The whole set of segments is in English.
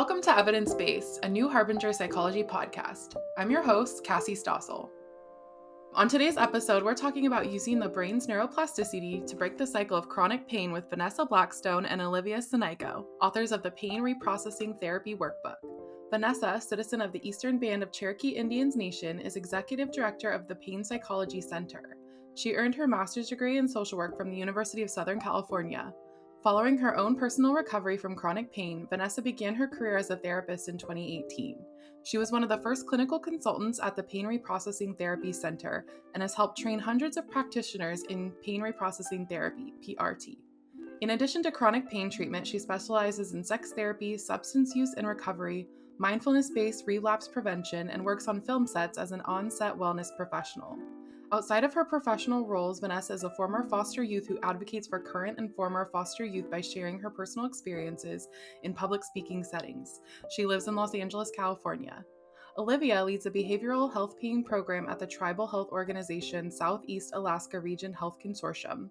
Welcome to Evidence-Based, a new Harbinger psychology podcast. I'm your host, Cassie Stossel. On today's episode, we're talking about using the brain's neuroplasticity to break the cycle of chronic pain with Vanessa Blackstone and Olivia Sinaiko, authors of the Pain Reprocessing Therapy Workbook. Vanessa, citizen of the Eastern Band of Cherokee Indians Nation, is executive director of the Pain Psychology Center. She earned her master's degree in social work from the University of Southern California. Following her own personal recovery from chronic pain, Vanessa began her career as a therapist in 2018. She was one of the first clinical consultants at the Pain Reprocessing Therapy Center and has helped train hundreds of practitioners in pain reprocessing therapy, PRT. In addition to chronic pain treatment, she specializes in sex therapy, substance use and recovery, mindfulness-based relapse prevention, and works on film sets as an on-set wellness professional. Outside of her professional roles, Vanessa is a former foster youth who advocates for current and former foster youth by sharing her personal experiences in public speaking settings. She lives in Los Angeles, California. Olivia leads a behavioral health pain program at the tribal health organization Southeast Alaska Region Health Consortium.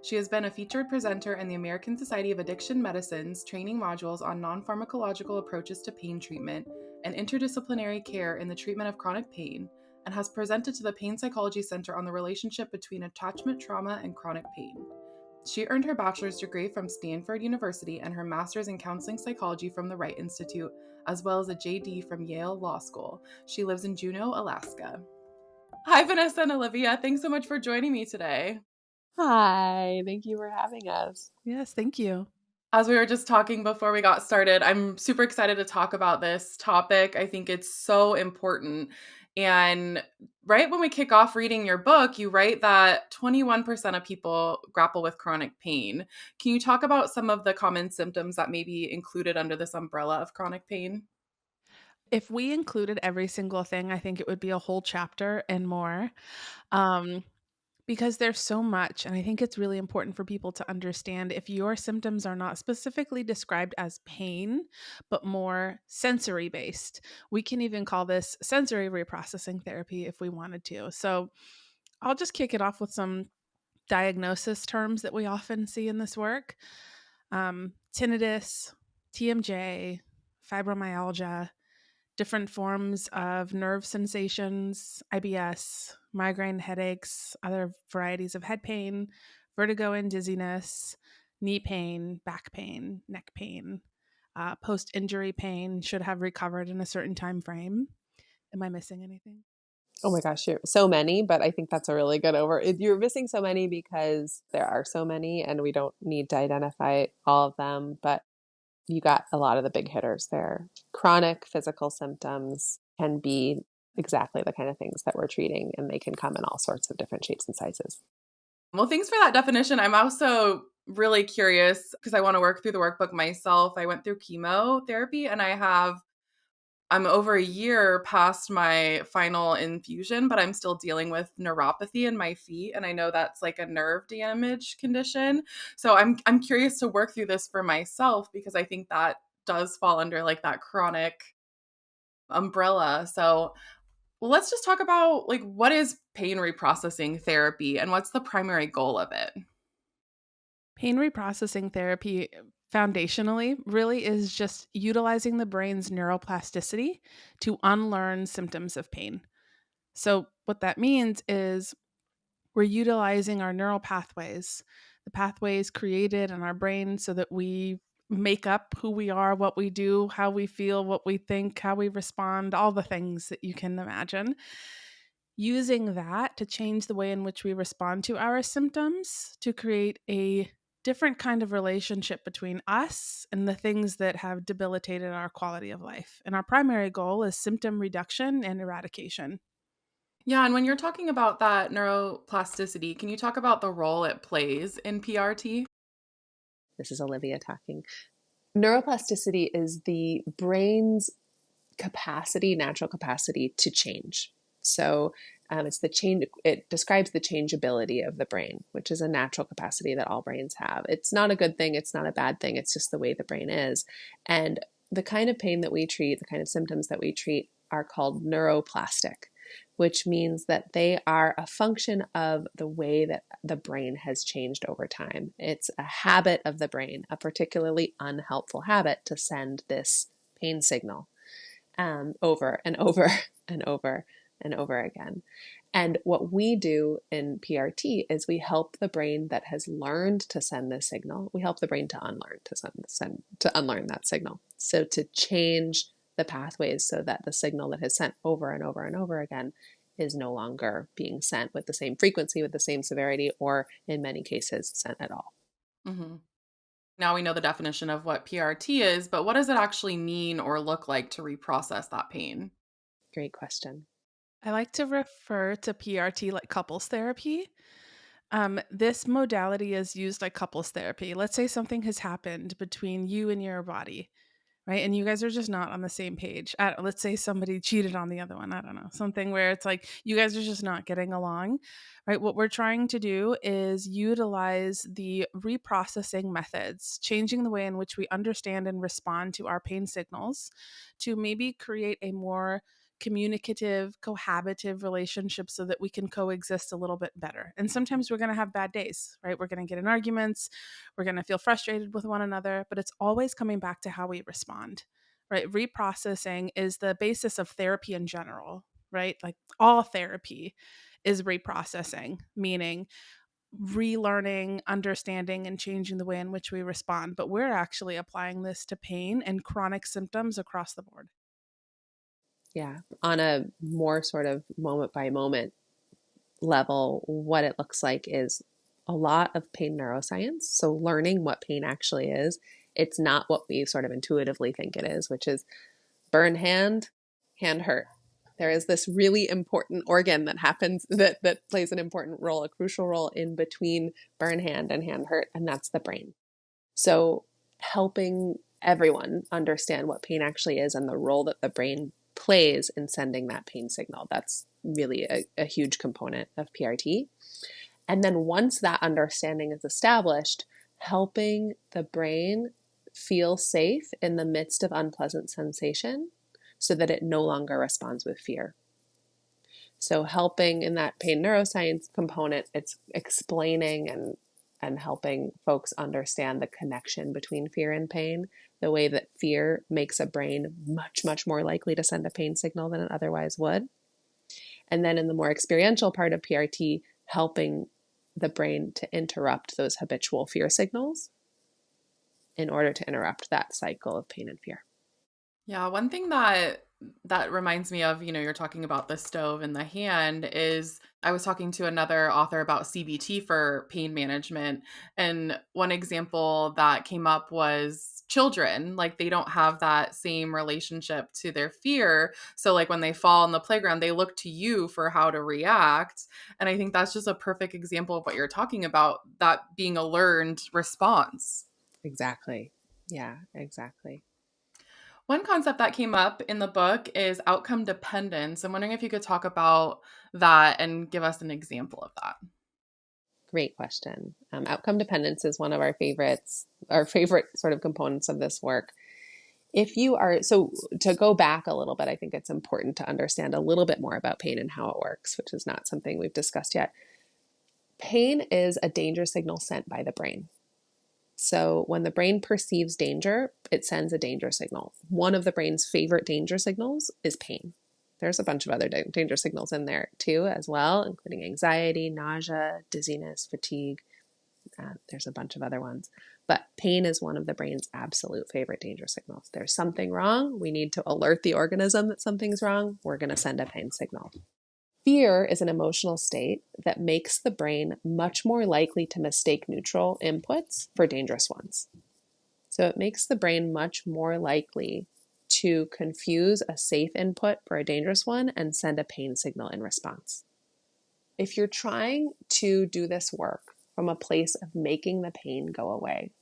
She has been a featured presenter in the American Society of Addiction Medicine's training modules on non-pharmacological approaches to pain treatment and interdisciplinary care in the treatment of chronic pain, and has presented to the Pain Psychology Center on the relationship between attachment trauma and chronic pain. She earned her bachelor's degree from Stanford University and her master's in counseling psychology from the Wright Institute, as well as a JD from Yale Law School. She lives in Juneau, Alaska. Hi, Vanessa and Olivia. Thanks so much for joining me today. Hi, thank you for having us. Yes, thank you. As we were just talking before we got started, I'm super excited to talk about this topic. I think it's so important. And right when we kick off reading your book, you write that 21% of people grapple with chronic pain. Can you talk about some of the common symptoms that may be included under this umbrella of chronic pain? If we included every single thing, I think it would be a whole chapter and more. Because there's so much, and I think it's really important for people to understand if your symptoms are not specifically described as pain, but more sensory based. We can even call this sensory reprocessing therapy if we wanted to. So I'll just kick it off with some diagnosis terms that we often see in this work. Tinnitus, TMJ, fibromyalgia, different forms of nerve sensations, IBS, migraine headaches, other varieties of head pain, vertigo and dizziness, knee pain, back pain, neck pain, post-injury pain should have recovered in a certain time frame. Am I missing anything? Oh my gosh, so many, but I think that's a really good You're missing so many because there are so many and we don't need to identify all of them, but you got a lot of the big hitters there. Chronic physical symptoms can be exactly the kind of things that we're treating, and they can come in all sorts of different shapes and sizes. Well, thanks for that definition. I'm also really curious because I want to work through the workbook myself. I went through chemotherapy and I'm over a year past my final infusion, but I'm still dealing with neuropathy in my feet. And I know that's like a nerve damage condition. So I'm curious to work through this for myself because I think that does fall under like that chronic umbrella. So let's just talk about like what is pain reprocessing therapy and what's the primary goal of it? Pain reprocessing therapy foundationally really is just utilizing the brain's neuroplasticity to unlearn symptoms of pain. So, what that means is we're utilizing our neural pathways, the pathways created in our brain so that we make up who we are, what we do, how we feel, what we think, how we respond, all the things that you can imagine. Using that to change the way in which we respond to our symptoms to create a different kind of relationship between us and the things that have debilitated our quality of life. And our primary goal is symptom reduction and eradication. Yeah, and when you're talking about that neuroplasticity, can you talk about the role it plays in PRT? This is Olivia talking. Neuroplasticity is the brain's natural capacity to change. So it's the change. It describes the changeability of the brain, which is a natural capacity that all brains have. It's not a good thing. It's not a bad thing. It's just the way the brain is. And the kind of pain that we treat, the kind of symptoms that we treat are called neuroplastic, which means that they are a function of the way that the brain has changed over time. It's a habit of the brain, a particularly unhelpful habit to send this pain signal, over and over and over and over again. And what we do in PRT is we help the brain that has learned to send this signal, we help the brain to unlearn that signal. So to change the pathways so that the signal that has sent over and over and over again is no longer being sent with the same frequency, with the same severity, or in many cases sent at all. Mm-hmm. Now we know the definition of what PRT is, but what does it actually mean or look like to reprocess that pain? Great question. I like to refer to PRT like couples therapy. This modality is used like couples therapy. Let's say something has happened between you and your body, right? And you guys are just not on the same page. Let's say somebody cheated on the other one. I don't know. Something where it's like you guys are just not getting along, right? What we're trying to do is utilize the reprocessing methods, changing the way in which we understand and respond to our pain signals to maybe create a more communicative, cohabitive relationship so that we can coexist a little bit better. And sometimes we're going to have bad days, right? We're going to get in arguments. We're going to feel frustrated with one another, but it's always coming back to how we respond, right? Reprocessing is the basis of therapy in general, right? Like all therapy is reprocessing, meaning relearning, understanding, and changing the way in which we respond. But we're actually applying this to pain and chronic symptoms across the board. Yeah. On a more sort of moment by moment level, what it looks like is a lot of pain neuroscience. So learning what pain actually is. It's not what we sort of intuitively think it is, which is burn hand, hand hurt. There is this really important organ that happens that plays an important role, a crucial role in between burn hand and hand hurt, and that's the brain. So helping everyone understand what pain actually is and the role that the brain plays in sending that pain signal. That's really a huge component of PRT. And then once that understanding is established, helping the brain feel safe in the midst of unpleasant sensation so that it no longer responds with fear. So helping in that pain neuroscience component, it's explaining and helping folks understand the connection between fear and pain, the way that fear makes a brain much, much more likely to send a pain signal than it otherwise would. And then in the more experiential part of PRT, helping the brain to interrupt those habitual fear signals in order to interrupt that cycle of pain and fear. Yeah, one thing that reminds me of, you're talking about the stove in the hand is I was talking to another author about CBT for pain management. And one example that came up was children, like they don't have that same relationship to their fear. So like when they fall on the playground, they look to you for how to react. And I think that's just a perfect example of what you're talking about, that being a learned response. Exactly. Yeah, exactly. One concept that came up in the book is outcome dependence. I'm wondering if you could talk about that and give us an example of that. Great question. Outcome dependence is one of our favorites, our favorite sort of components of this work. So to go back a little bit, I think it's important to understand a little bit more about pain and how it works, which is not something we've discussed yet. Pain is a danger signal sent by the brain. So when the brain perceives danger, it sends a danger signal. One of the brain's favorite danger signals is pain. There's a bunch of other danger signals in there too, as well, including anxiety, nausea, dizziness, fatigue. There's a bunch of other ones. But pain is one of the brain's absolute favorite danger signals. There's something wrong. We need to alert the organism that something's wrong. We're going to send a pain signal. Fear is an emotional state that makes the brain much more likely to mistake neutral inputs for dangerous ones. So it makes the brain much more likely to confuse a safe input for a dangerous one and send a pain signal in response. If you're trying to do this work from a place of making the pain go away,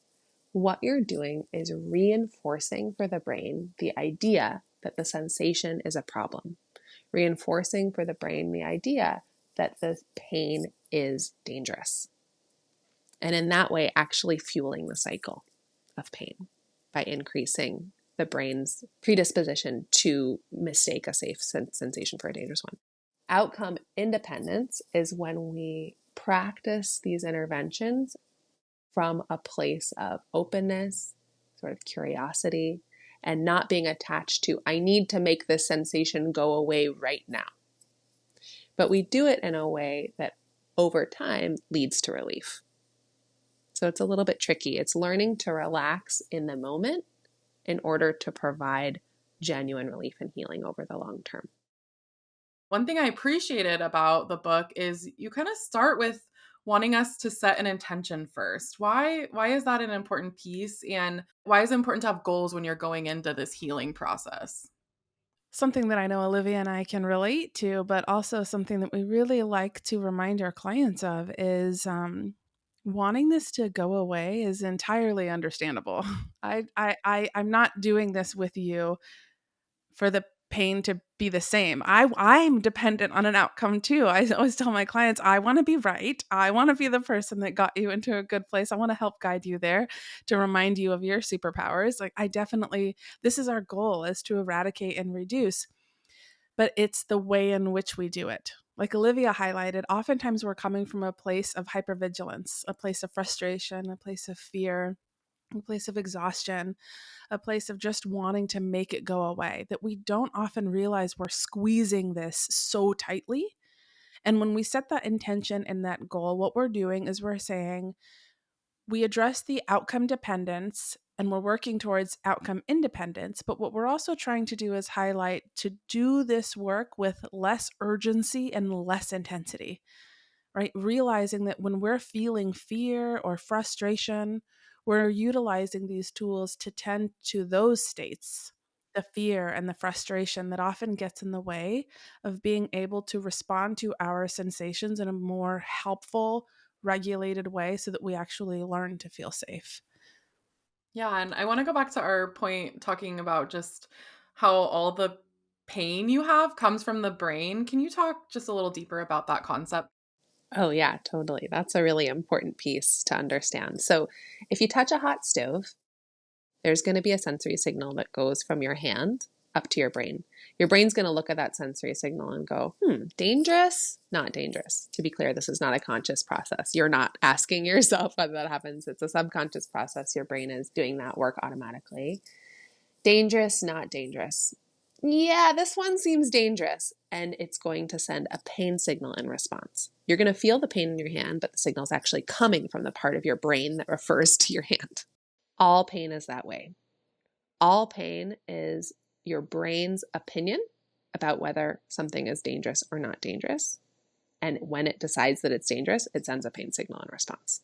what you're doing is reinforcing for the brain the idea that the sensation is a problem. Reinforcing for the brain the idea that the pain is dangerous. And in that way, actually fueling the cycle of pain by increasing the brain's predisposition to mistake a safe sensation for a dangerous one. Outcome independence is when we practice these interventions from a place of openness, sort of curiosity, and not being attached to, I need to make this sensation go away right now. But we do it in a way that over time leads to relief. So it's a little bit tricky. It's learning to relax in the moment in order to provide genuine relief and healing over the long term. One thing I appreciated about the book is you kind of start with wanting us to set an intention first. Why is that an important piece, and why is it important to have goals when you're going into this healing process? Something that I know Olivia and I can relate to, but also something that we really like to remind our clients of is wanting this to go away is entirely understandable. I'm not doing this with you for the pain to be the same. I'm dependent on an outcome too. I always tell my clients, I want to be right. I want to be the person that got you into a good place. I want to help guide you there, to remind you of your superpowers. Like, I definitely, this is our goal, is to eradicate and reduce, but it's the way in which we do it. Like Olivia highlighted, oftentimes we're coming from a place of hypervigilance, a place of frustration, a place of fear, a place of exhaustion, a place of just wanting to make it go away, that we don't often realize we're squeezing this so tightly. And when we set that intention and that goal, what we're doing is we're saying we address the outcome dependence and we're working towards outcome independence. But what we're also trying to do is highlight to do this work with less urgency and less intensity, right? Realizing that when we're feeling fear or frustration, we're utilizing these tools to tend to those states, the fear and the frustration that often gets in the way of being able to respond to our sensations in a more helpful, regulated way so that we actually learn to feel safe. Yeah, and I want to go back to our point talking about just how all the pain you have comes from the brain. Can you talk just a little deeper about that concept? Oh, yeah, totally. That's a really important piece to understand. So, if you touch a hot stove, there's going to be a sensory signal that goes from your hand up to your brain. Your brain's going to look at that sensory signal and go, dangerous, not dangerous. To be clear, this is not a conscious process. You're not asking yourself whether that happens. It's a subconscious process. Your brain is doing that work automatically. Dangerous, not dangerous. Yeah, this one seems dangerous. And it's going to send a pain signal in response. You're going to feel the pain in your hand, but the signal is actually coming from the part of your brain that refers to your hand. All pain is that way. All pain is your brain's opinion about whether something is dangerous or not dangerous. And when it decides that it's dangerous, it sends a pain signal in response.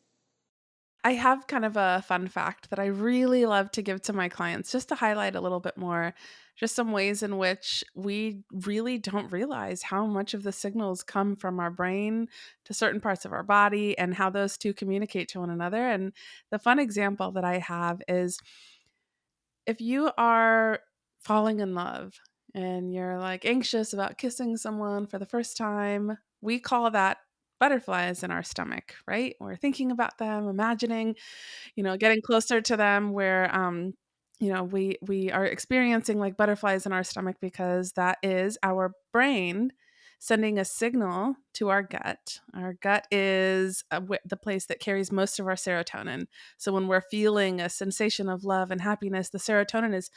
I have kind of a fun fact that I really love to give to my clients just to highlight a little bit more, just some ways in which we really don't realize how much of the signals come from our brain to certain parts of our body and how those two communicate to one another. And the fun example that I have is if you are falling in love and you're like anxious about kissing someone for the first time, we call that butterflies in our stomach, right? We're thinking about them, imagining, getting closer to them, where we are experiencing like butterflies in our stomach because that is our brain sending a signal to our gut. Our gut is the place that carries most of our serotonin. So when we're feeling a sensation of love and happiness, the serotonin is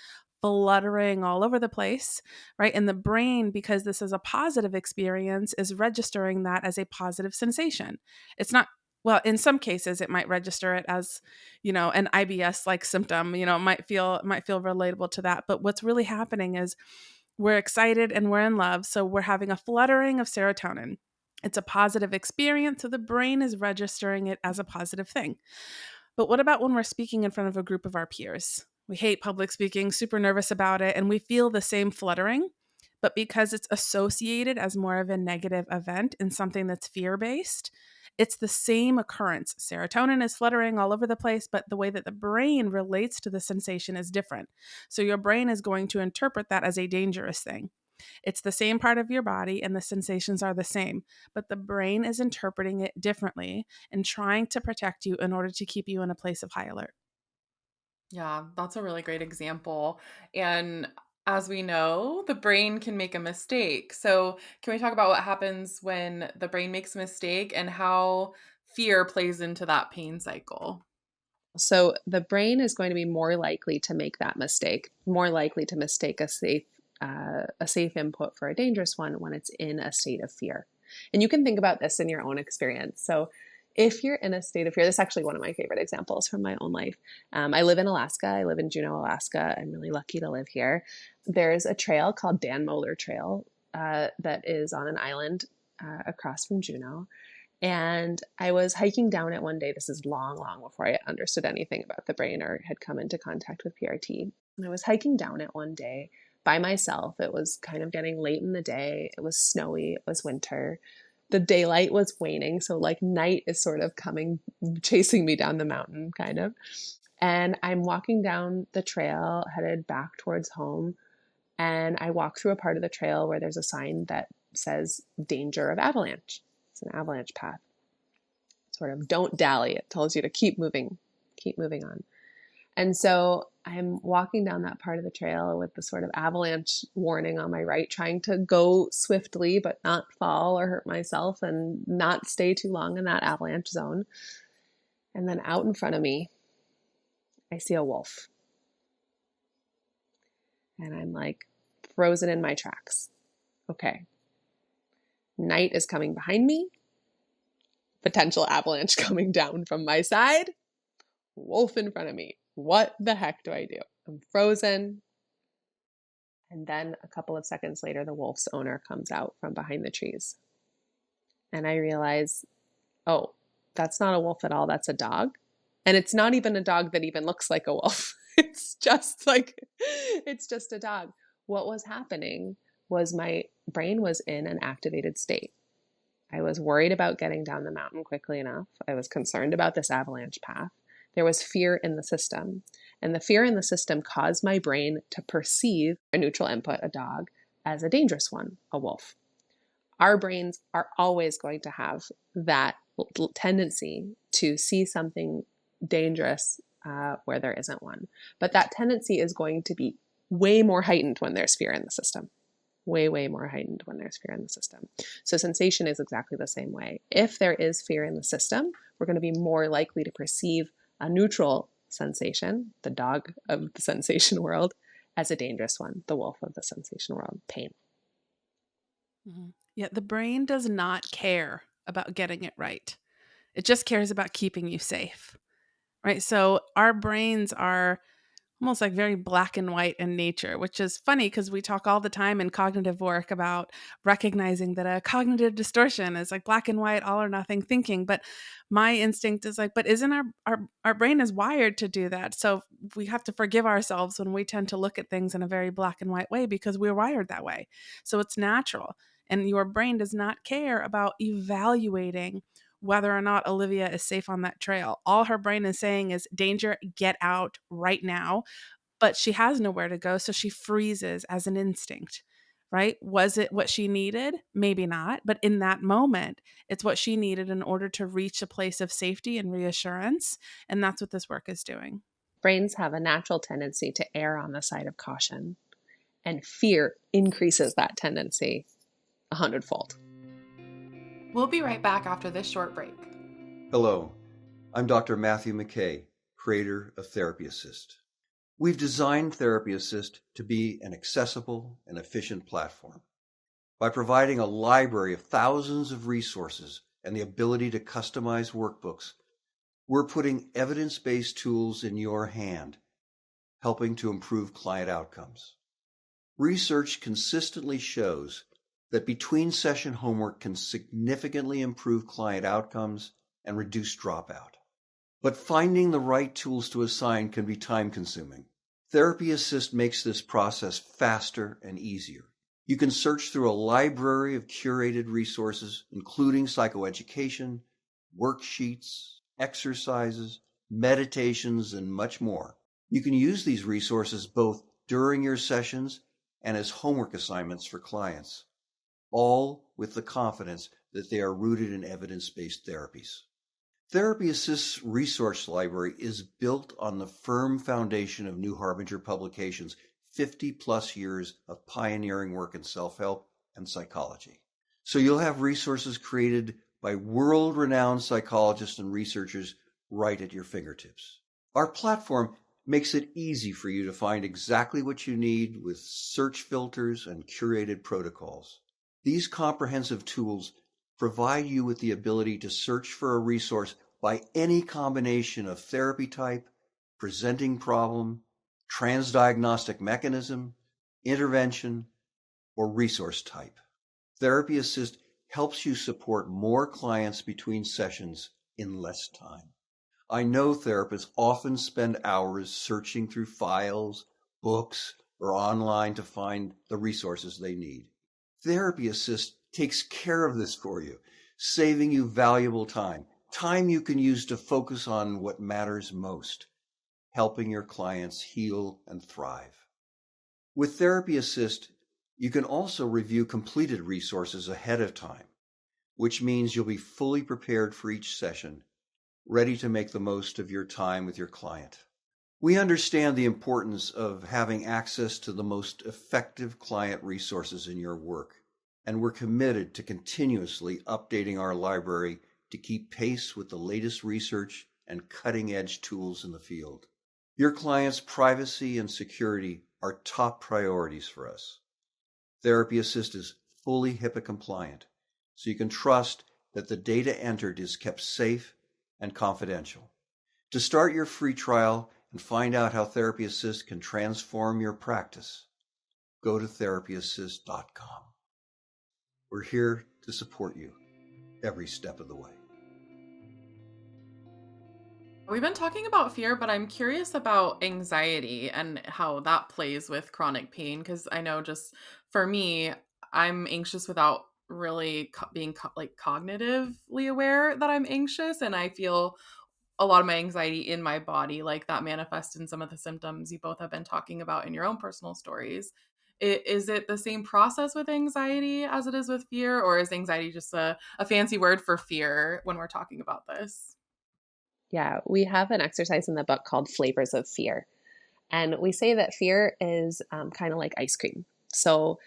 fluttering all over the place, right? And the brain, because this is a positive experience, is registering that as a positive sensation. It's not, well, in some cases it might register it as, an IBS like symptom, it might feel relatable to that. But what's really happening is we're excited and we're in love. So we're having a fluttering of serotonin. It's a positive experience. So the brain is registering it as a positive thing. But what about when we're speaking in front of a group of our peers? We hate public speaking, super nervous about it, and we feel the same fluttering. But because it's associated as more of a negative event and something that's fear based, it's the same occurrence. Serotonin is fluttering all over the place, but the way that the brain relates to the sensation is different. So your brain is going to interpret that as a dangerous thing. It's the same part of your body and the sensations are the same, but the brain is interpreting it differently and trying to protect you in order to keep you in a place of high alert. Yeah, that's a really great example. And as we know, the brain can make a mistake. So, can we talk about what happens when the brain makes a mistake and how fear plays into that pain cycle? So the brain is going to be more likely to make that mistake, more likely to mistake a safe input for a dangerous one when it's in a state of fear. And you can think about this in your own experience. So if you're in a state of fear, this is actually one of my favorite examples from my own life. I live in Alaska. I live in Juneau, Alaska. I'm really lucky to live here. There's a trail called Dan Moeller Trail that is on an island across from Juneau. And I was hiking down it one day. This is long, long before I understood anything about the brain or had come into contact with PRT. And I was hiking down it one day by myself. It was kind of getting late in the day. It was snowy. It was winter. The daylight was waning. So like night is sort of coming, chasing me down the mountain kind of. And I'm walking down the trail headed back towards home. And I walk through a part of the trail where there's a sign that says danger of avalanche. It's an avalanche path. Sort of don't dally. It tells you to keep moving on. And so I'm walking down that part of the trail with the sort of avalanche warning on my right, trying to go swiftly, but not fall or hurt myself and not stay too long in that avalanche zone. And then out in front of me, I see a wolf. And I'm like frozen in my tracks. Okay. Night is coming behind me. Potential avalanche coming down from my side. Wolf in front of me. What the heck do I do? I'm frozen. And then a couple of seconds later, the wolf's owner comes out from behind the trees. And I realize, oh, that's not a wolf at all. That's a dog. And it's not even a dog that even looks like a wolf. It's just a dog. What was happening was my brain was in an activated state. I was worried about getting down the mountain quickly enough. I was concerned about this avalanche path. There was fear in the system. And the fear in the system caused my brain to perceive a neutral input, a dog, as a dangerous one, a wolf. Our brains are always going to have that tendency to see something dangerous where there isn't one. But that tendency is going to be way more heightened when there's fear in the system. Way, way more heightened when there's fear in the system. So sensation is exactly the same way. If there is fear in the system, we're going to be more likely to perceive a neutral sensation, the dog of the sensation world, as a dangerous one, the wolf of the sensation world, pain. Mm-hmm. Yeah, the brain does not care about getting it right. It just cares about keeping you safe, right? So our brains are almost like very black and white in nature, which is funny because we talk all the time in cognitive work about recognizing that a cognitive distortion is like black and white, all or nothing thinking. But my instinct is like, but isn't our brain is wired to do that? So we have to forgive ourselves when we tend to look at things in a very black and white way because we're wired that way. So it's natural. And your brain does not care about evaluating whether or not Olivia is safe on that trail. All her brain is saying is danger, get out right now. But she has nowhere to go, so she freezes as an instinct, right? Was it what she needed? Maybe not. But in that moment, it's what she needed in order to reach a place of safety and reassurance. And that's what this work is doing. Brains have a natural tendency to err on the side of caution, and fear increases that tendency 100-fold. We'll be right back after this short break. Hello, I'm Dr. Matthew McKay, creator of Therapy Assist. We've designed Therapy Assist to be an accessible and efficient platform. By providing a library of thousands of resources and the ability to customize workbooks, we're putting evidence-based tools in your hand, helping to improve client outcomes. Research consistently shows that between session homework can significantly improve client outcomes and reduce dropout. But finding the right tools to assign can be time-consuming. Therapy Assist makes this process faster and easier. You can search through a library of curated resources, including psychoeducation, worksheets, exercises, meditations, and much more. You can use these resources both during your sessions and as homework assignments for clients, all with the confidence that they are rooted in evidence-based therapies. Therapy Assist's resource library is built on the firm foundation of New Harbinger Publications' 50-plus years of pioneering work in self-help and psychology. So you'll have resources created by world-renowned psychologists and researchers right at your fingertips. Our platform makes it easy for you to find exactly what you need with search filters and curated protocols. These comprehensive tools provide you with the ability to search for a resource by any combination of therapy type, presenting problem, transdiagnostic mechanism, intervention, or resource type. Therapy Assist helps you support more clients between sessions in less time. I know therapists often spend hours searching through files, books, or online to find the resources they need. Therapy Assist takes care of this for you, saving you valuable time you can use to focus on what matters most, helping your clients heal and thrive. With Therapy Assist, you can also review completed resources ahead of time, which means you'll be fully prepared for each session, ready to make the most of your time with your client. We understand the importance of having access to the most effective client resources in your work, and we're committed to continuously updating our library to keep pace with the latest research and cutting-edge tools in the field. Your clients' privacy and security are top priorities for us. Therapy Assist is fully HIPAA compliant, so you can trust that the data entered is kept safe and confidential. To start your free trial and find out how Therapy Assist can transform your practice, go to therapyassist.com. We're here to support you every step of the way. We've been talking about fear, but I'm curious about anxiety and how that plays with chronic pain. Because I know just for me, I'm anxious without really being like cognitively aware that I'm anxious. And I feel a lot of my anxiety in my body, like that manifests in some of the symptoms you both have been talking about in your own personal stories. Is it the same process with anxiety as it is with fear, or is anxiety just a fancy word for fear when we're talking about this? Yeah, we have an exercise in the book called Flavors of Fear. And we say that fear is kind of like ice cream. So,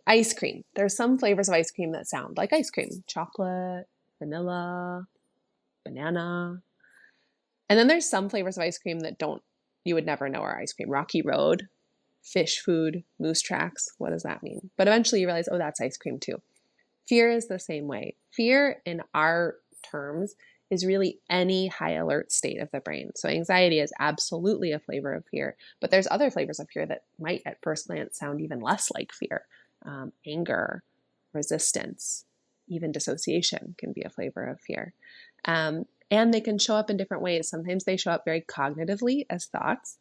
ice cream. There's some flavors of ice cream that sound like ice cream: chocolate, vanilla, banana. And then there's some flavors of ice cream that you would never know are ice cream. Rocky Road, fish food, moose tracks. What does that mean? But eventually you realize, oh, that's ice cream too. Fear is the same way. Fear, in our terms, is really any high alert state of the brain. So anxiety is absolutely a flavor of fear, but there's other flavors of fear that might at first glance sound even less like fear. Anger, resistance, even dissociation can be a flavor of fear. And they can show up in different ways. Sometimes they show up very cognitively as thoughts,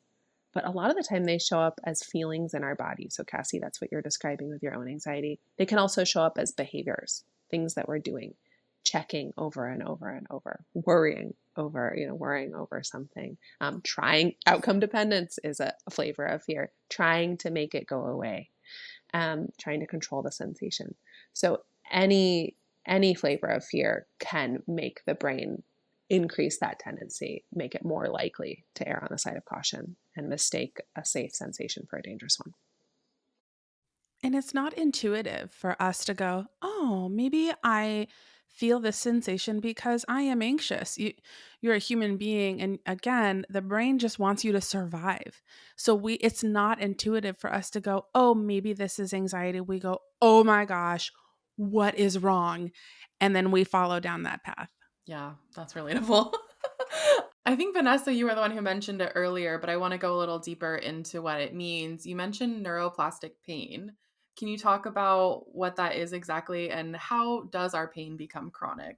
but a lot of the time they show up as feelings in our body. So Cassie, that's what you're describing with your own anxiety. They can also show up as behaviors, things that we're doing, checking over and over and over, worrying over something. Trying outcome dependence is a flavor of fear, trying to make it go away, trying to control the sensation. So any flavor of fear can make the brain increase that tendency, make it more likely to err on the side of caution and mistake a safe sensation for a dangerous one. And it's not intuitive for us to go, oh, maybe I feel this sensation because I am anxious. You're a human being. And again, the brain just wants you to survive. So it's not intuitive for us to go, oh, maybe this is anxiety. We go, oh my gosh, what is wrong? And then we follow down that path. Yeah, that's relatable. I think, Vanessa, you were the one who mentioned it earlier, but I want to go a little deeper into what it means. You mentioned neuroplastic pain. Can you talk about what that is exactly and how does our pain become chronic?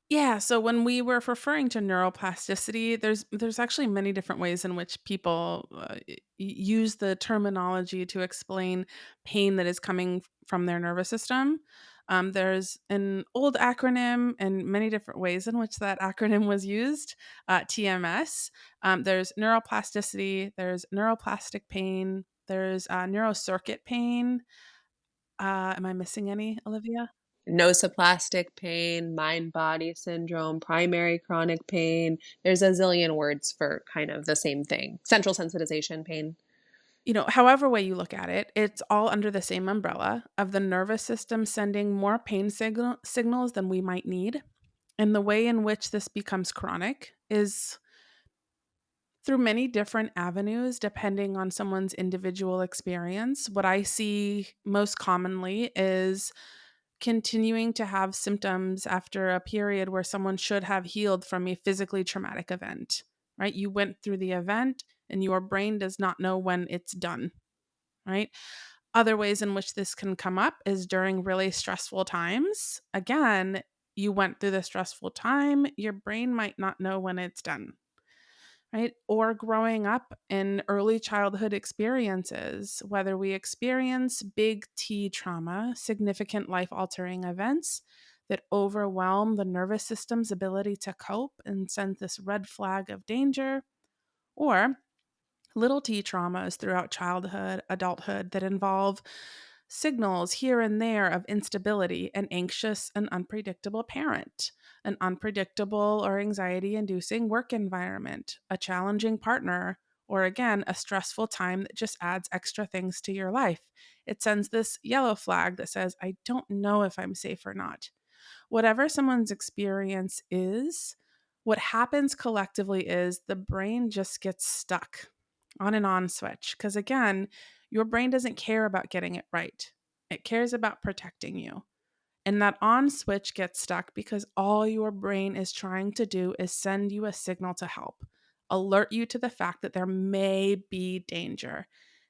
Yeah, so when we were referring to neuroplasticity, there's actually many different ways in which people use the terminology to explain pain that is coming from their nervous system. There's an old acronym and many different ways in which that acronym was used. TMS. There's neuroplasticity. There's neuroplastic pain. There's neurocircuit pain. Am I missing any, Olivia? Nosoplastic pain, mind-body syndrome, primary chronic pain. There's a zillion words for kind of the same thing. Central sensitization pain. However way you look at it, it's all under the same umbrella of the nervous system sending more pain signals than we might need. And the way in which this becomes chronic is Through many different avenues, depending on someone's individual experience. What I see most commonly is continuing to have symptoms after a period where someone should have healed from a physically traumatic event, right? You went through the event and your brain does not know when it's done, right? Other ways in which this can come up is during really stressful times. Again, you went through the stressful time, your brain might not know when it's done, right? Or growing up in early childhood experiences, whether we experience big T trauma, significant life altering events that overwhelm the nervous system's ability to cope and send this red flag of danger, or little t traumas throughout childhood, adulthood that involve signals here and there of instability, an anxious and unpredictable parent, an unpredictable or anxiety inducing work environment, a challenging partner, or again, a stressful time that just adds extra things to your life. It sends this yellow flag that says, I don't know if I'm safe or not. Whatever someone's experience is, what happens collectively is the brain just gets stuck on and on switch. Because again, your brain doesn't care about getting it right, it cares about protecting you. And that on switch gets stuck because all your brain is trying to do is send you a signal to help, alert you to the fact that there may be danger.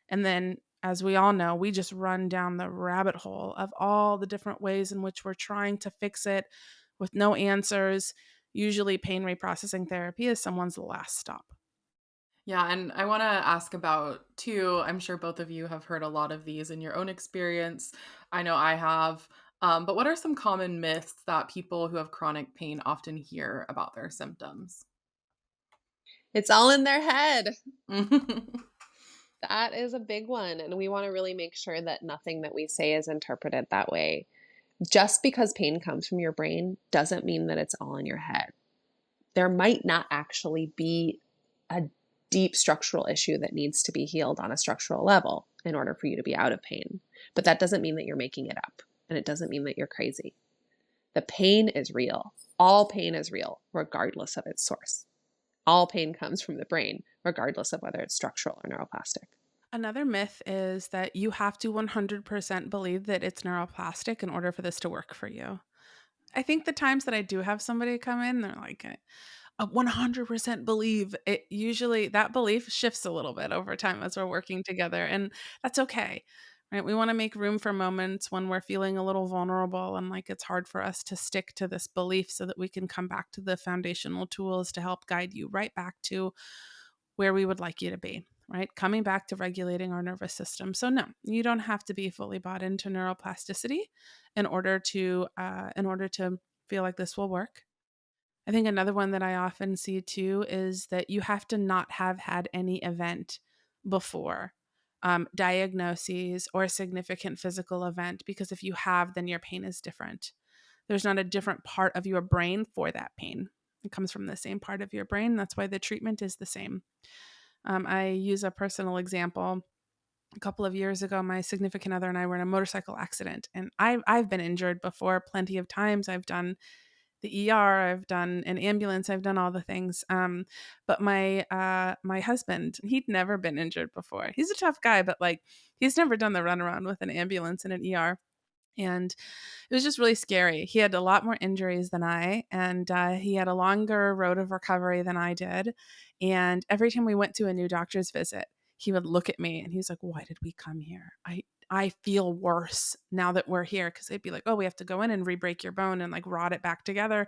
And then, as we all know, we just run down the rabbit hole of all the different ways in which we're trying to fix it with no answers. Usually, pain reprocessing therapy is someone's last stop. Yeah, and I want to ask about too. I'm sure both of you have heard a lot of these in your own experience. I know I have. But what are some common myths that people who have chronic pain often hear about their symptoms? It's all in their head. That is a big one. And we want to really make sure that nothing that we say is interpreted that way. Just because pain comes from your brain doesn't mean that it's all in your head. There might not actually be a deep structural issue that needs to be healed on a structural level in order for you to be out of pain. But that doesn't mean that you're making it up. And it doesn't mean that you're crazy. The pain is real. All pain is real, regardless of its source. All pain comes from the brain, regardless of whether it's structural or neuroplastic. Another myth is that you have to 100% believe that it's neuroplastic in order for this to work for you. I think the times that I do have somebody come in, they're like, 100% believe it. Usually that belief shifts a little bit over time as we're working together, and that's okay, right? We want to make room for moments when we're feeling a little vulnerable and like it's hard for us to stick to this belief so that we can come back to the foundational tools to help guide you right back to where we would like you to be, right? Coming back to regulating our nervous system. So no, you don't have to be fully bought into neuroplasticity in order to feel like this will work. I think another one that I often see too is that you have to not have had any event before, diagnoses or a significant physical event, because if you have, then your pain is different. There's not a different part of your brain for that pain. It comes from the same part of your brain. That's why the treatment is the same. I use a personal example. A couple of years ago, my significant other and I were in a motorcycle accident, and I've been injured before plenty of times. I've done the ER, I've done an ambulance, I've done all the things. But my husband, he'd never been injured before. He's a tough guy, but like he's never done the runaround with an ambulance and an ER. And it was just really scary. He had a lot more injuries than I, and he had a longer road of recovery than I did. And every time we went to a new doctor's visit, he would look at me and he was like, "Why did we come here? I feel worse now that we're here." Because they'd be like, "Oh, we have to go in and re-break your bone and like rot it back together."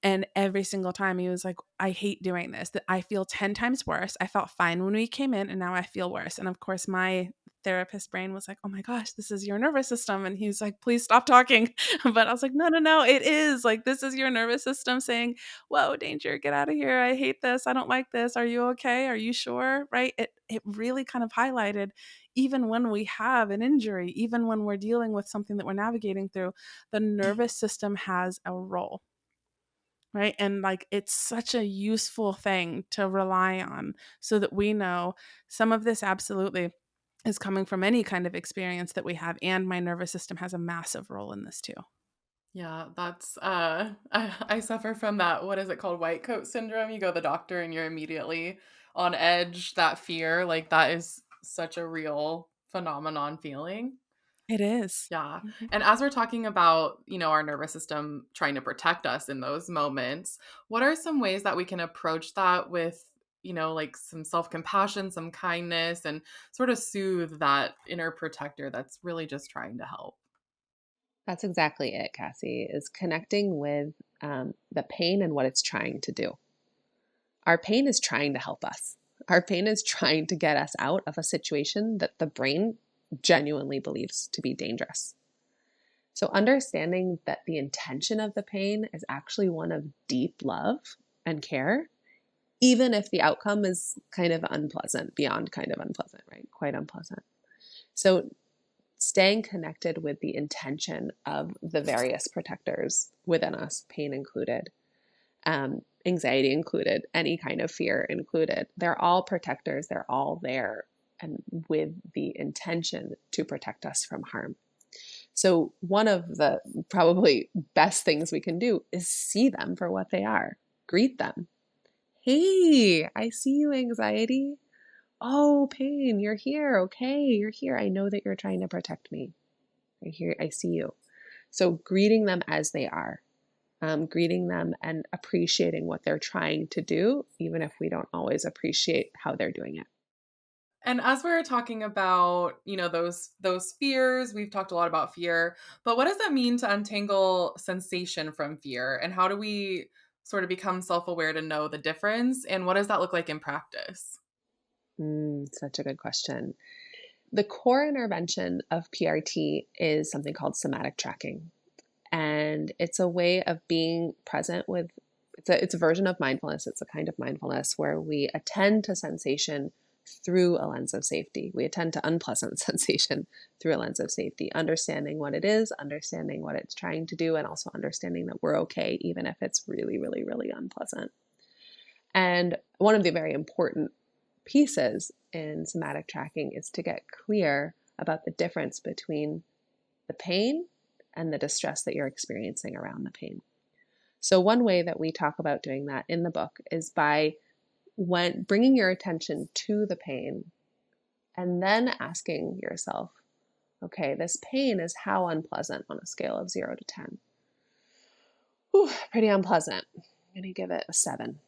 And every single time he was like, "I hate doing this, that I feel 10 times worse. I felt fine when we came in and now I feel worse." And of course, my therapist brain was like, "Oh my gosh, this is your nervous system." And he was like, "Please stop talking." But I was like, no, no, no, it is like, this is your nervous system saying, "Whoa, danger, get out of here. I hate this. I don't like this. Are you okay? Are you sure?" Right? It really kind of highlighted, even when we have an injury, even when we're dealing with something that we're navigating through, the nervous system has a role. Right. And like, it's such a useful thing to rely on so that we know some of this absolutely is coming from any kind of experience that we have. And my nervous system has a massive role in this too. Yeah, that's I suffer from that. What is it called? White coat syndrome. You go to the doctor and you're immediately on edge, that fear, like that is such a real phenomenon feeling. It is. Yeah. Mhm. And as we're talking about, our nervous system trying to protect us in those moments, what are some ways that we can approach that with, like some self-compassion, some kindness, and sort of soothe that inner protector that's really just trying to help? That's exactly it, Cassie, is connecting with the pain and what it's trying to do. Our pain is trying to help us. Our pain is trying to get us out of a situation that the brain genuinely believes to be dangerous. So, understanding that the intention of the pain is actually one of deep love and care, even if the outcome is kind of unpleasant, beyond kind of unpleasant, right? Quite unpleasant. So, staying connected with the intention of the various protectors within us, pain included, anxiety included, any kind of fear included, they're all protectors. They're all there and with the intention to protect us from harm. So, one of the probably best things we can do is see them for what they are, greet them. Hey, I see you, anxiety. Oh, pain, you're here. Okay, you're here. I know that you're trying to protect me. I see you. So, greeting them as they are, greeting them and appreciating what they're trying to do, even if we don't always appreciate how they're doing it. And as we're talking about, those fears, we've talked a lot about fear, but what does that mean to untangle sensation from fear? And how do we sort of become self-aware to know the difference? And what does that look like in practice? Such a good question. The core intervention of PRT is something called somatic tracking. And it's a way of being present with, it's a version of mindfulness. It's a kind of mindfulness where we attend to sensation through a lens of safety. We attend to unpleasant sensation through a lens of safety, understanding what it is, understanding what it's trying to do, and also understanding that we're okay, even if it's really, really, really unpleasant. And one of the very important pieces in somatic tracking is to get clear about the difference between the pain and the distress that you're experiencing around the pain. So one way that we talk about doing that in the book is by bringing your attention to the pain and then asking yourself, okay, this pain is how unpleasant on a scale of 0 to 10? Whew, pretty unpleasant. I'm going to give it a 7.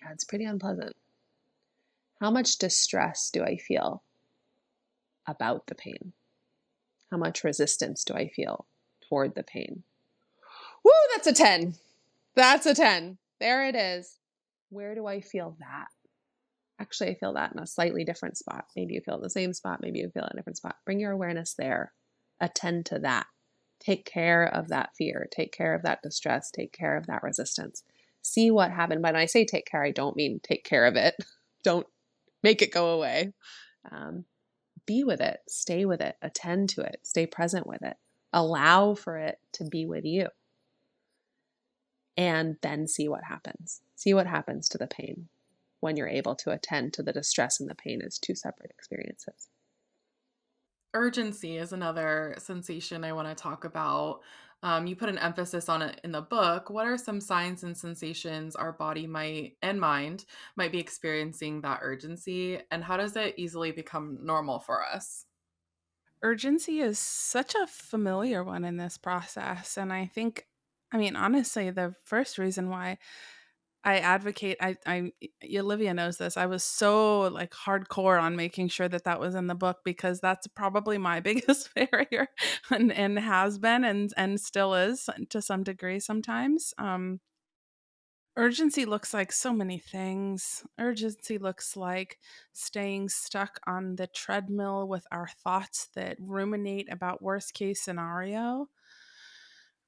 Yeah, it's pretty unpleasant. How much distress do I feel about the pain? How much resistance do I feel toward the pain? Woo, that's a 10. That's a 10. There it is. Where do I feel that? Actually, I feel that in a slightly different spot. Maybe you feel it in the same spot. Maybe you feel it in a different spot. Bring your awareness there. Attend to that. Take care of that fear. Take care of that distress. Take care of that resistance. See what happened. But when I say take care, I don't mean take care of it. Don't make it go away. Be with it. Stay with it. Attend to it. Stay present with it. Allow for it to be with you. And then see what happens. See what happens to the pain when you're able to attend to the distress and the pain as two separate experiences. Urgency is another sensation I want to talk about. You put an emphasis on it in the book. What are some signs and sensations our body might and mind might be experiencing that urgency? And how does it easily become normal for us? Urgency is such a familiar one in this process. And I mean, honestly, the first reason why I advocate, Olivia knows this. I was so like hardcore on making sure that that was in the book because that's probably my biggest barrier and has been and still is to some degree sometimes. Urgency looks like so many things. Urgency looks like staying stuck on the treadmill with our thoughts that ruminate about worst case scenario.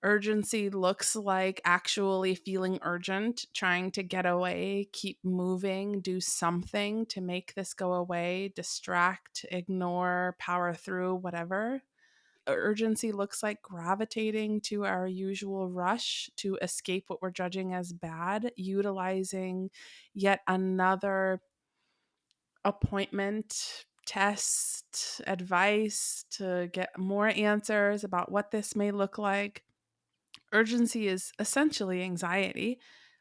Urgency looks like actually feeling urgent, trying to get away, keep moving, do something to make this go away, distract, ignore, power through, whatever. Urgency looks like gravitating to our usual rush to escape what we're judging as bad, utilizing yet another appointment, test, advice to get more answers about what this may look like. Urgency is essentially anxiety,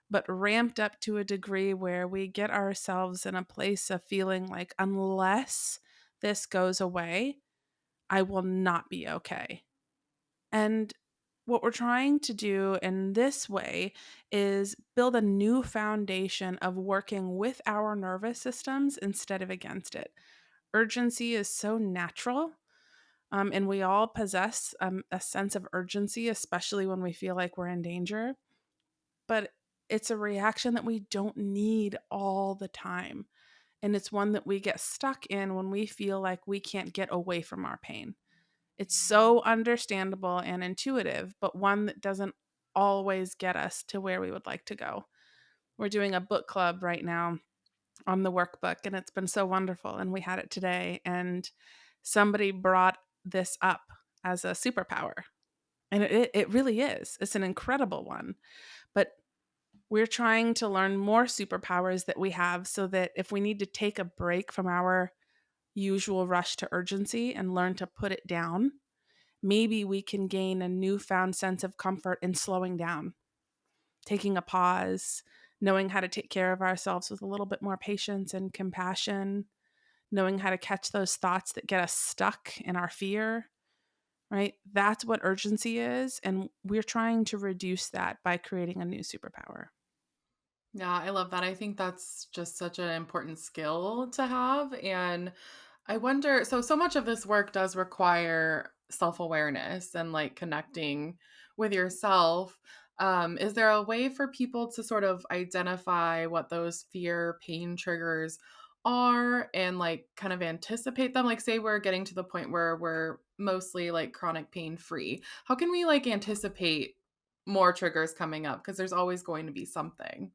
but ramped up to a degree where we get ourselves in a place of feeling like, unless this goes away, I will not be okay. And what we're trying to do in this way is build a new foundation of working with our nervous systems instead of against it. Urgency is so natural, and we all possess a sense of urgency, especially when we feel like we're in danger. But it's a reaction that we don't need all the time. And it's one that we get stuck in when we feel like we can't get away from our pain. It's so understandable and intuitive, but one that doesn't always get us to where we would like to go. We're doing a book club right now on the workbook, and it's been so wonderful. And we had it today, and somebody brought this up as a superpower. And it really is. It's an incredible one. But we're trying to learn more superpowers that we have so that if we need to take a break from our usual rush to urgency and learn to put it down, maybe we can gain a newfound sense of comfort in slowing down, taking a pause, knowing how to take care of ourselves with a little bit more patience and compassion, knowing how to catch those thoughts that get us stuck in our fear, right? That's what urgency is. And we're trying to reduce that by creating a new superpower. Yeah, I love that. I think that's just such an important skill to have. And I wonder, so much of this work does require self-awareness and like connecting with yourself. Is there a way for people to sort of identify what those fear pain triggers are and like kind of anticipate them? Like say we're getting to the point where we're mostly like chronic pain free. How can we like anticipate more triggers coming up? Because there's always going to be something.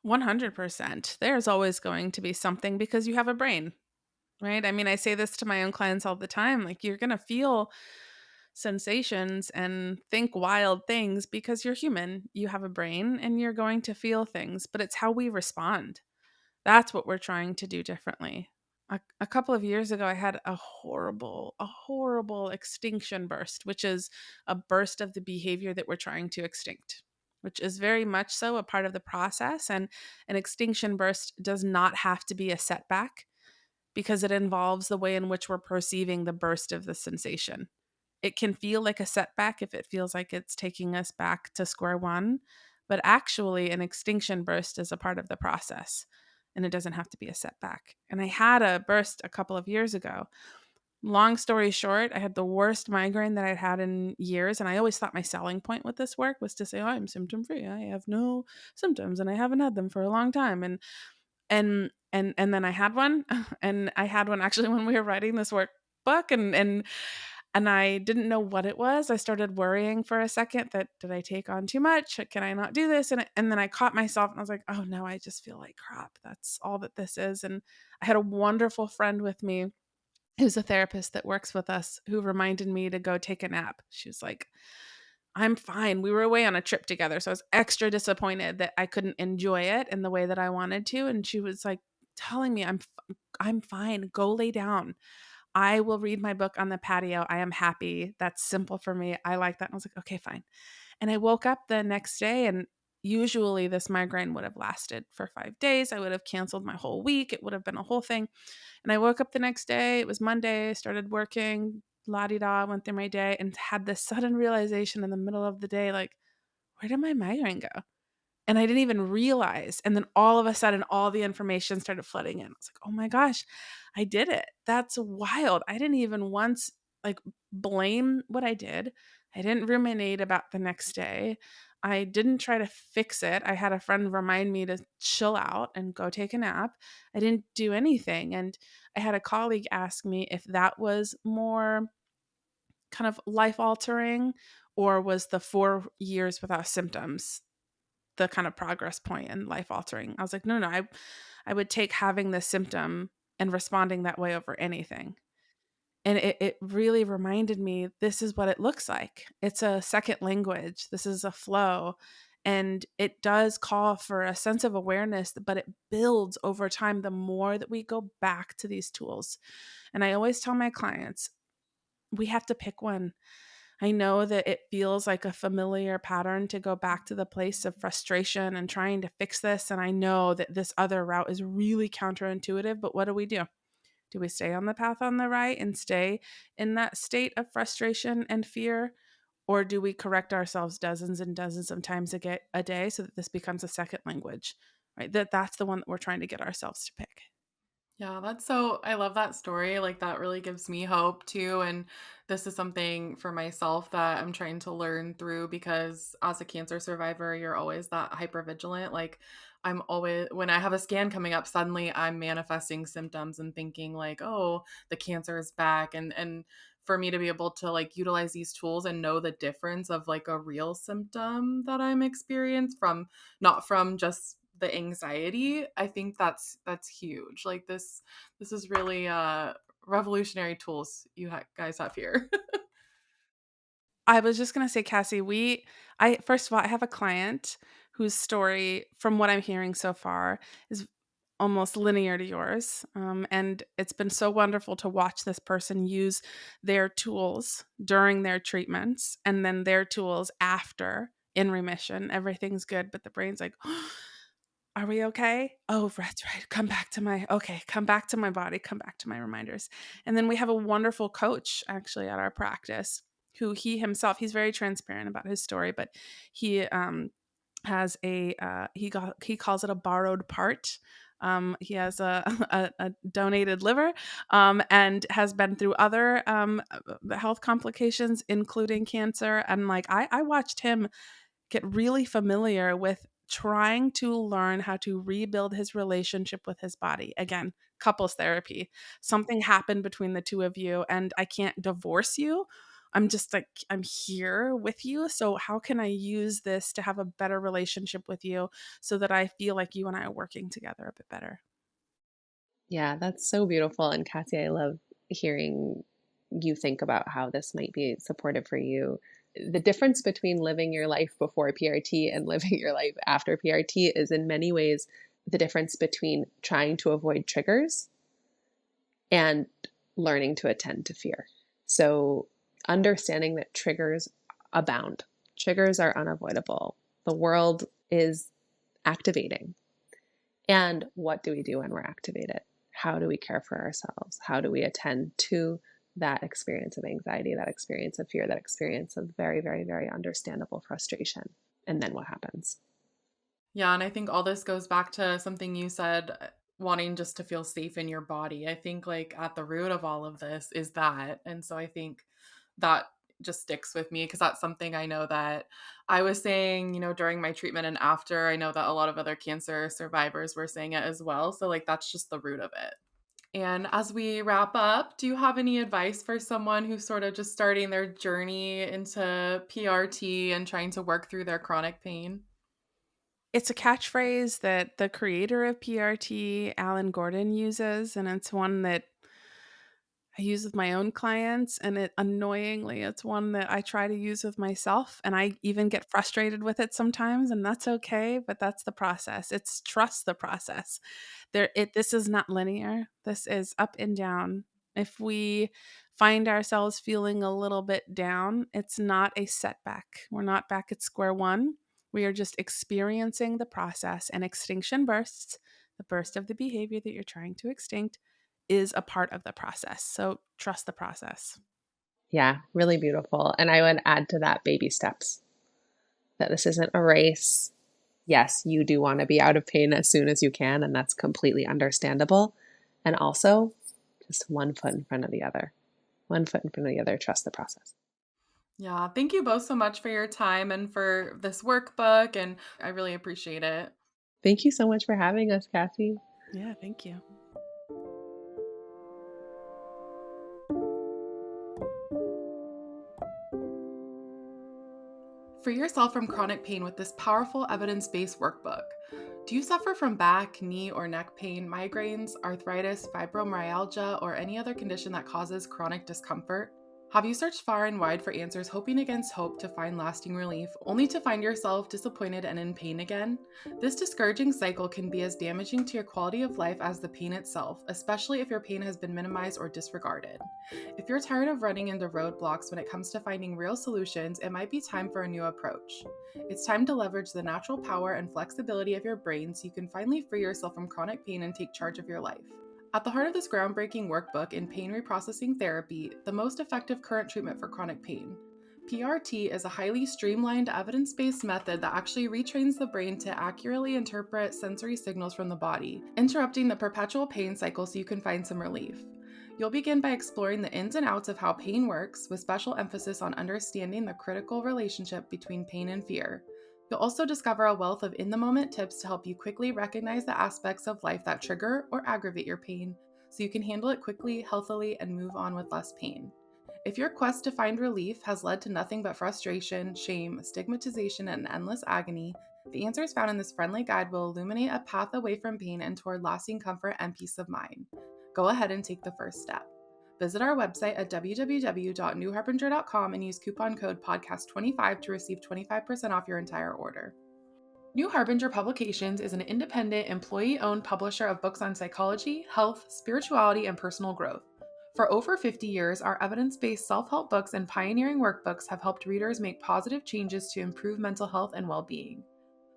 100%. There's always going to be something because you have a brain, right? I mean, I say this to my own clients all the time, like you're going to feel sensations and think wild things because you're human. You have a brain and you're going to feel things, but it's how we respond. That's what we're trying to do differently. A couple of years ago, I had a horrible extinction burst, which is a burst of the behavior that we're trying to extinct, which is very much so a part of the process. And an extinction burst does not have to be a setback because it involves the way in which we're perceiving the burst of the sensation. It can feel like a setback if it feels like it's taking us back to square one, but actually, an extinction burst is a part of the process and it doesn't have to be a setback. And I had a burst a couple of years ago. Long story short, I had the worst migraine that I'd had in years. And I always thought my selling point with this work was to say, oh, I'm symptom free. I have no symptoms and I haven't had them for a long time. And then I had one, and I had one actually when we were writing this workbook, and I didn't know what it was. I started worrying for a second that did I take on too much? Can I not do this? And then I caught myself and I was like, oh no, I just feel like crap. That's all that this is. And I had a wonderful friend with me who's a therapist that works with us who reminded me to go take a nap. She was like, I'm fine. We were away on a trip together. So I was extra disappointed that I couldn't enjoy it in the way that I wanted to. And she was like telling me, I'm fine. Go lay down. I will read my book on the patio. I am happy. That's simple for me. I like that. And I was like, okay, fine. And I woke up the next day, and usually this migraine would have lasted for 5 days. I would have canceled my whole week. It would have been a whole thing. And I woke up the next day. It was Monday. I started working, la-di-da, went through my day and had this sudden realization in the middle of the day, like, where did my migraine go? And I didn't even realize. And then all of a sudden, all the information started flooding in. I was like, oh my gosh, I did it. That's wild. I didn't even once like blame what I did. I didn't ruminate about the next day. I didn't try to fix it. I had a friend remind me to chill out and go take a nap. I didn't do anything. And I had a colleague ask me if that was more kind of life altering, or was the 4 years without symptoms the kind of progress point and life altering. I was like, no, I would take having this symptom and responding that way over anything. And it really reminded me, this is what it looks like. It's a second language. This is a flow. And it does call for a sense of awareness, but it builds over time the more that we go back to these tools. And I always tell my clients, we have to pick one. I know that it feels like a familiar pattern to go back to the place of frustration and trying to fix this. And I know that this other route is really counterintuitive, but what do? Do we stay on the path on the right and stay in that state of frustration and fear? Or do we correct ourselves dozens and dozens of times a day so that this becomes a second language, right? That's the one that we're trying to get ourselves to pick. Yeah, I love that story. Like, that really gives me hope too. And this is something for myself that I'm trying to learn through, because as a cancer survivor, you're always that hyper vigilant. Like, I'm always, when I have a scan coming up, suddenly I'm manifesting symptoms and thinking like, oh, the cancer is back. And for me to be able to like utilize these tools and know the difference of like a real symptom that I'm experienced from, not from just the anxiety, I think that's huge. Like, this is really revolutionary tools you guys have here. I was just going to say, Cassie, first of all, I have a client whose story, from what I'm hearing so far, is almost linear to yours. And it's been so wonderful to watch this person use their tools during their treatments and then their tools after in remission. Everything's good, but the brain's like, are we okay? Oh, that's right. Come back to my body, come back to my reminders. And then we have a wonderful coach actually at our practice who he's very transparent about his story, but he has he calls it a borrowed part. He has a donated liver, and has been through other health complications, including cancer. And like I watched him get really familiar with trying to learn how to rebuild his relationship with his body. Again, couples therapy. Something happened between the two of you, and I can't divorce you. I'm just like, I'm here with you. So, how can I use this to have a better relationship with you so that I feel like you and I are working together a bit better? Yeah, that's so beautiful. And Cassie, I love hearing you think about how this might be supportive for you. The difference between living your life before PRT and living your life after PRT is in many ways the difference between trying to avoid triggers and learning to attend to fear. So, understanding that triggers abound, triggers are unavoidable. The world is activating. And what do we do when we're activated? How do we care for ourselves? How do we attend to that experience of anxiety, that experience of fear, that experience of very, very, very understandable frustration? And then what happens? Yeah, and I think all this goes back to something you said, wanting just to feel safe in your body. I think like at the root of all of this is that. And so I think that just sticks with me, because that's something I know that I was saying, during my treatment and after. I know that a lot of other cancer survivors were saying it as well. So like that's just the root of it. And as we wrap up, do you have any advice for someone who's sort of just starting their journey into PRT and trying to work through their chronic pain? It's a catchphrase that the creator of PRT, Alan Gordon, uses, and it's one that I use with my own clients, and it's one that I try to use with myself, and I even get frustrated with it sometimes, and that's okay, but that's the process. It's trust the process. This is not linear. This is up and down. If we find ourselves feeling a little bit down, it's not a setback. We're not back at square one. We are just experiencing the process, and extinction bursts, the burst of the behavior that you're trying to extinct, is a part of the process. So trust the process. Yeah, really beautiful. And I would add to that baby steps, that this isn't a race. Yes, you do want to be out of pain as soon as you can, and that's completely understandable. And also, just one foot in front of the other. One foot in front of the other. Trust the process. Yeah, thank you both so much for your time and for this workbook, and I really appreciate it. Thank you so much for having us, Cassie. Yeah, thank you. Free yourself from chronic pain with this powerful evidence-based workbook. Do you suffer from back, knee, or neck pain, migraines, arthritis, fibromyalgia, or any other condition that causes chronic discomfort? Have you searched far and wide for answers, hoping against hope to find lasting relief, only to find yourself disappointed and in pain again? This discouraging cycle can be as damaging to your quality of life as the pain itself, especially if your pain has been minimized or disregarded. If you're tired of running into roadblocks when it comes to finding real solutions, it might be time for a new approach. It's time to leverage the natural power and flexibility of your brain so you can finally free yourself from chronic pain and take charge of your life. At the heart of this groundbreaking workbook in pain reprocessing therapy, the most effective current treatment for chronic pain. PRT is a highly streamlined, evidence-based method that actually retrains the brain to accurately interpret sensory signals from the body, interrupting the perpetual pain cycle so you can find some relief. You'll begin by exploring the ins and outs of how pain works, with special emphasis on understanding the critical relationship between pain and fear. You'll also discover a wealth of in-the-moment tips to help you quickly recognize the aspects of life that trigger or aggravate your pain, so you can handle it quickly, healthily, and move on with less pain. If your quest to find relief has led to nothing but frustration, shame, stigmatization, and endless agony, the answers found in this friendly guide will illuminate a path away from pain and toward lasting comfort and peace of mind. Go ahead and take the first step. Visit our website at www.newharbinger.com and use coupon code podcast25 to receive 25% off your entire order. New Harbinger Publications is an independent, employee-owned publisher of books on psychology, health, spirituality, and personal growth. For over 50 years, our evidence-based self-help books and pioneering workbooks have helped readers make positive changes to improve mental health and well-being.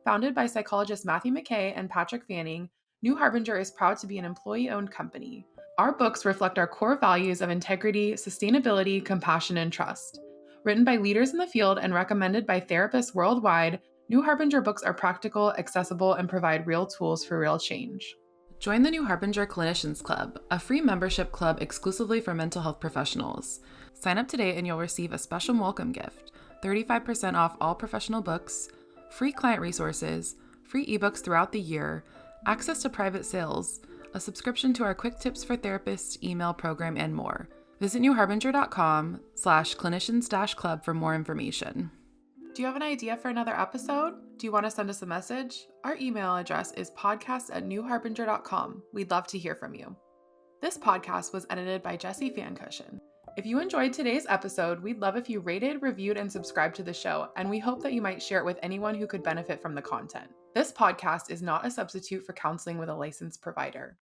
Founded by psychologists Matthew McKay and Patrick Fanning, New Harbinger is proud to be an employee-owned company. Our books reflect our core values of integrity, sustainability, compassion, and trust. Written by leaders in the field and recommended by therapists worldwide, New Harbinger books are practical, accessible, and provide real tools for real change. Join the New Harbinger Clinicians Club, a free membership club exclusively for mental health professionals. Sign up today and you'll receive a special welcome gift, 35% off all professional books, free client resources, free ebooks throughout the year, access to private sales, a subscription to our Quick Tips for Therapists email program, and more. Visit newharbinger.com/clinicians-club for more information. Do you have an idea for another episode? Do you want to send us a message? Our email address is podcast@newharbinger.com. We'd love to hear from you. This podcast was edited by Jesse Fancushion. If you enjoyed today's episode, we'd love if you rated, reviewed, and subscribed to the show, and we hope that you might share it with anyone who could benefit from the content. This podcast is not a substitute for counseling with a licensed provider.